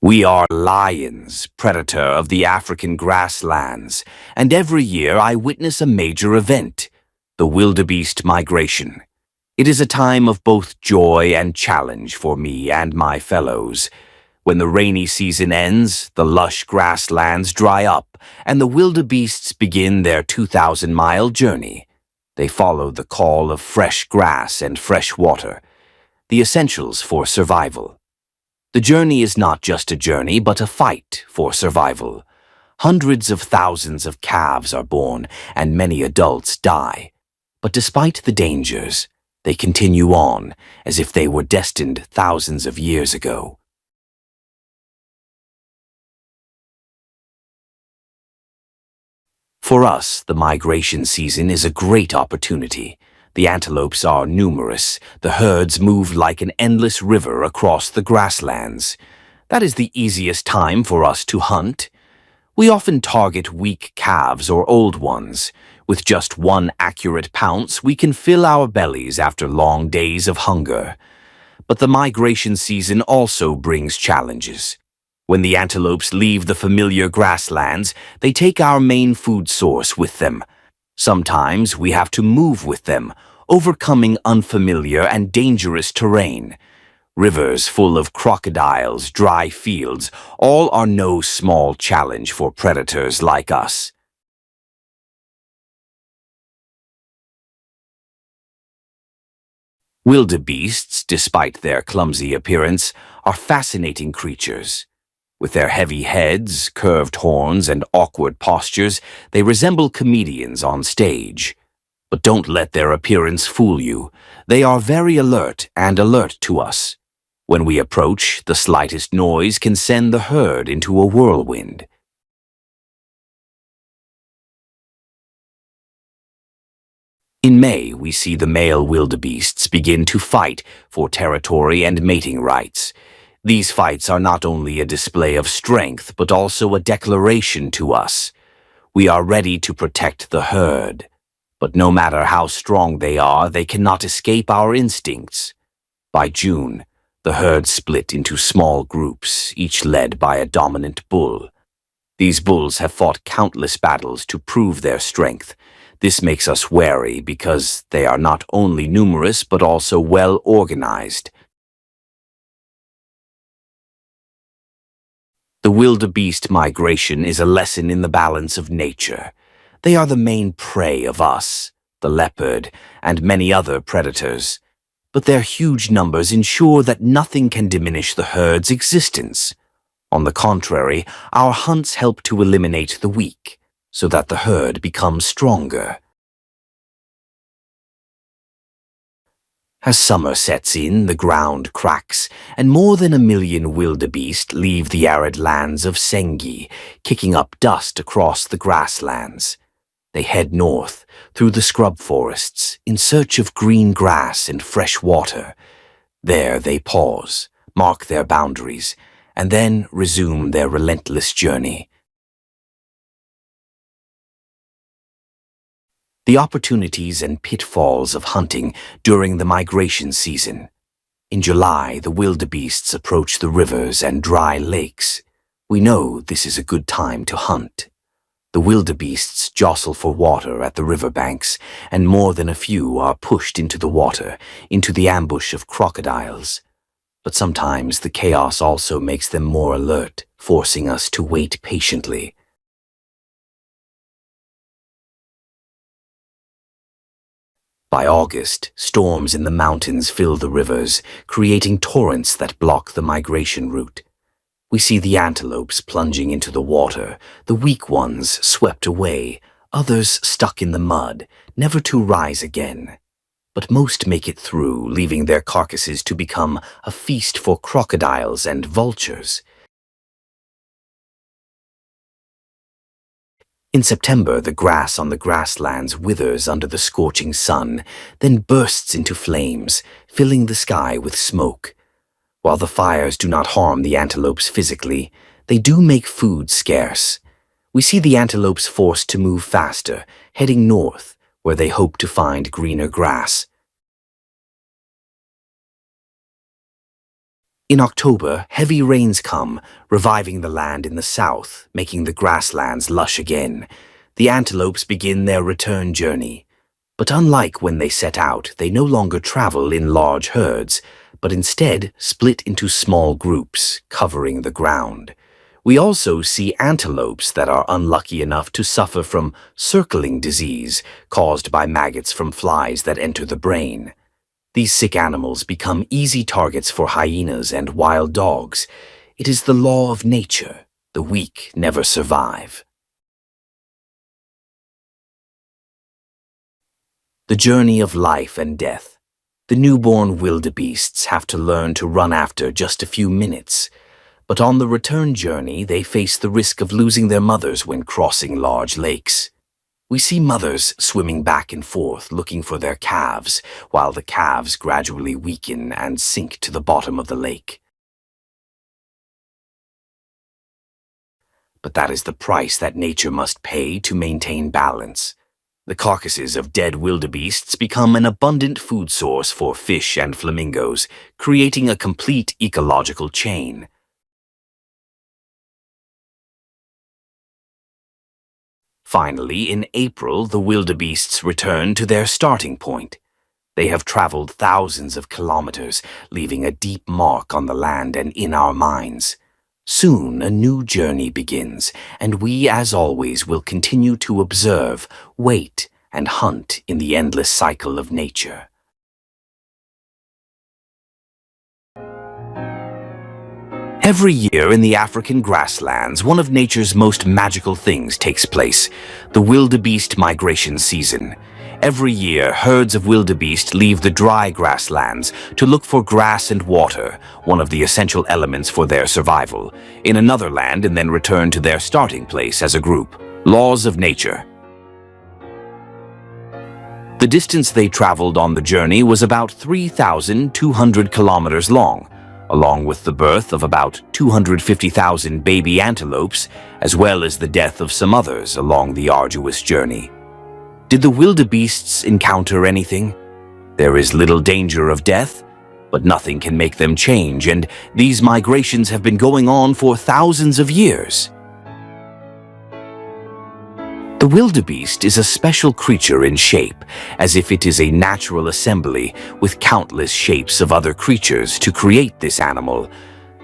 We are lions, predator of the African grasslands, and every year I witness a major event, the wildebeest migration. It is a time of both joy and challenge for me and my fellows. When the rainy season ends, the lush grasslands dry up, and the wildebeests begin their 2,000-mile journey. They follow the call of fresh grass and fresh water, the essentials for survival. The journey is not just a journey, but a fight for survival. Hundreds of thousands of calves are born, and many adults die. But despite the dangers, they continue on as if they were destined thousands of years ago. For us, the migration season is a great opportunity. The antelopes are numerous. The herds move like an endless river across the grasslands. That is the easiest time for us to hunt. We often target weak calves or old ones. With just one accurate pounce, we can fill our bellies after long days of hunger. But the migration season also brings challenges. When the antelopes leave the familiar grasslands, they take our main food source with them. Sometimes we have to move with them, overcoming unfamiliar and dangerous terrain. Rivers full of crocodiles, dry fields, all are no small challenge for predators like us. Wildebeests, despite their clumsy appearance, are fascinating creatures. With their heavy heads, curved horns, and awkward postures, they resemble comedians on stage. But don't let their appearance fool you. They are very alert to us. When we approach, the slightest noise can send the herd into a whirlwind. In May, we see the male wildebeests begin to fight for territory and mating rights. These fights are not only a display of strength, but also a declaration to us. We are ready to protect the herd. But no matter how strong they are, they cannot escape our instincts. By June, the herd split into small groups, each led by a dominant bull. These bulls have fought countless battles to prove their strength. This makes us wary because they are not only numerous but also well organized. The wildebeest migration is a lesson in the balance of nature. They are the main prey of us, the leopard, and many other predators. But their huge numbers ensure that nothing can diminish the herd's existence. On the contrary, our hunts help to eliminate the weak, so that the herd becomes stronger. As summer sets in, the ground cracks, and more than 1 million wildebeest leave the arid lands of Sengi, kicking up dust across the grasslands. They head north, through the scrub forests, in search of green grass and fresh water. There they pause, mark their boundaries, and then resume their relentless journey. The opportunities and pitfalls of hunting during the migration season. In July, the wildebeests approach the rivers and dry lakes. We know this is a good time to hunt. The wildebeests jostle for water at the riverbanks, and more than a few are pushed into the water, into the ambush of crocodiles. But sometimes the chaos also makes them more alert, forcing us to wait patiently. By August, storms in the mountains fill the rivers, creating torrents that block the migration route. We see the antelopes plunging into the water, the weak ones swept away, others stuck in the mud, never to rise again. But most make it through, leaving their carcasses to become a feast for crocodiles and vultures. In September, the grass on the grasslands withers under the scorching sun, then bursts into flames, filling the sky with smoke. While the fires do not harm the antelopes physically, they do make food scarce. We see the antelopes forced to move faster, heading north, where they hope to find greener grass. In October, heavy rains come, reviving the land in the south, making the grasslands lush again. The antelopes begin their return journey. But unlike when they set out, they no longer travel in large herds, but instead split into small groups, covering the ground. We also see antelopes that are unlucky enough to suffer from circling disease caused by maggots from flies that enter the brain. These sick animals become easy targets for hyenas and wild dogs. It is the law of nature. The weak never survive. The journey of life and death. The newborn wildebeests have to learn to run after just a few minutes. But on the return journey, they face the risk of losing their mothers when crossing large lakes. We see mothers swimming back and forth looking for their calves, while the calves gradually weaken and sink to the bottom of the lake. But that is the price that nature must pay to maintain balance. The carcasses of dead wildebeests become an abundant food source for fish and flamingos, creating a complete ecological chain. Finally, in April, the wildebeests return to their starting point. They have traveled thousands of kilometers, leaving a deep mark on the land and in our minds. Soon, a new journey begins, and we, as always, will continue to observe, wait, and hunt in the endless cycle of nature. Every year in the African grasslands, one of nature's most magical things takes place, the wildebeest migration season. Every year, herds of wildebeest leave the dry grasslands to look for grass and water, one of the essential elements for their survival, in another land and then return to their starting place as a group. Laws of nature. The distance they traveled on the journey was about 3,200 kilometers long, along with the birth of about 250,000 baby antelopes, as well as the death of some others along the arduous journey. Did the wildebeests encounter anything? There is little danger of death, but nothing can make them change, and these migrations have been going on for thousands of years. The wildebeest is a special creature in shape, as if it is a natural assembly with countless shapes of other creatures to create this animal.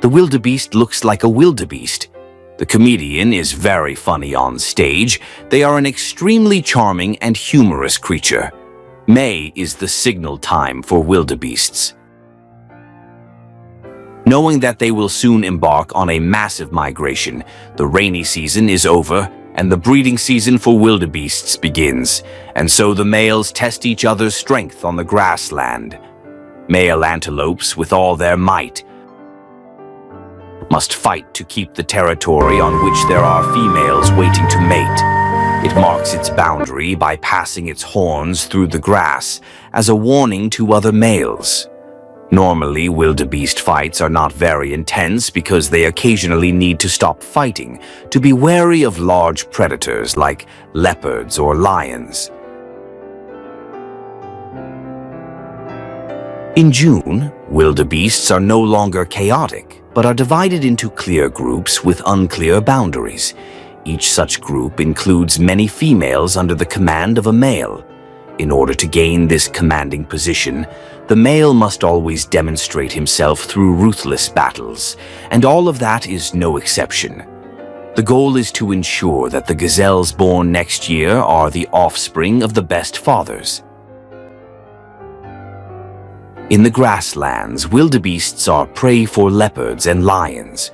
The wildebeest looks like a wildebeest. The comedian is very funny on stage. They are an extremely charming and humorous creature. May is the signal time for wildebeests. Knowing that they will soon embark on a massive migration, the rainy season is over, and the breeding season for wildebeests begins, and so the males test each other's strength on the grassland. Male antelopes, with all their might, must fight to keep the territory on which there are females waiting to mate. It marks its boundary by passing its horns through the grass as a warning to other males. Normally, wildebeest fights are not very intense because they occasionally need to stop fighting to be wary of large predators like leopards or lions. In June, wildebeests are no longer chaotic, but are divided into clear groups with unclear boundaries. Each such group includes many females under the command of a male. In order to gain this commanding position, the male must always demonstrate himself through ruthless battles, and all of that is no exception. The goal is to ensure that the gazelles born next year are the offspring of the best fathers. In the grasslands, wildebeests are prey for leopards and lions.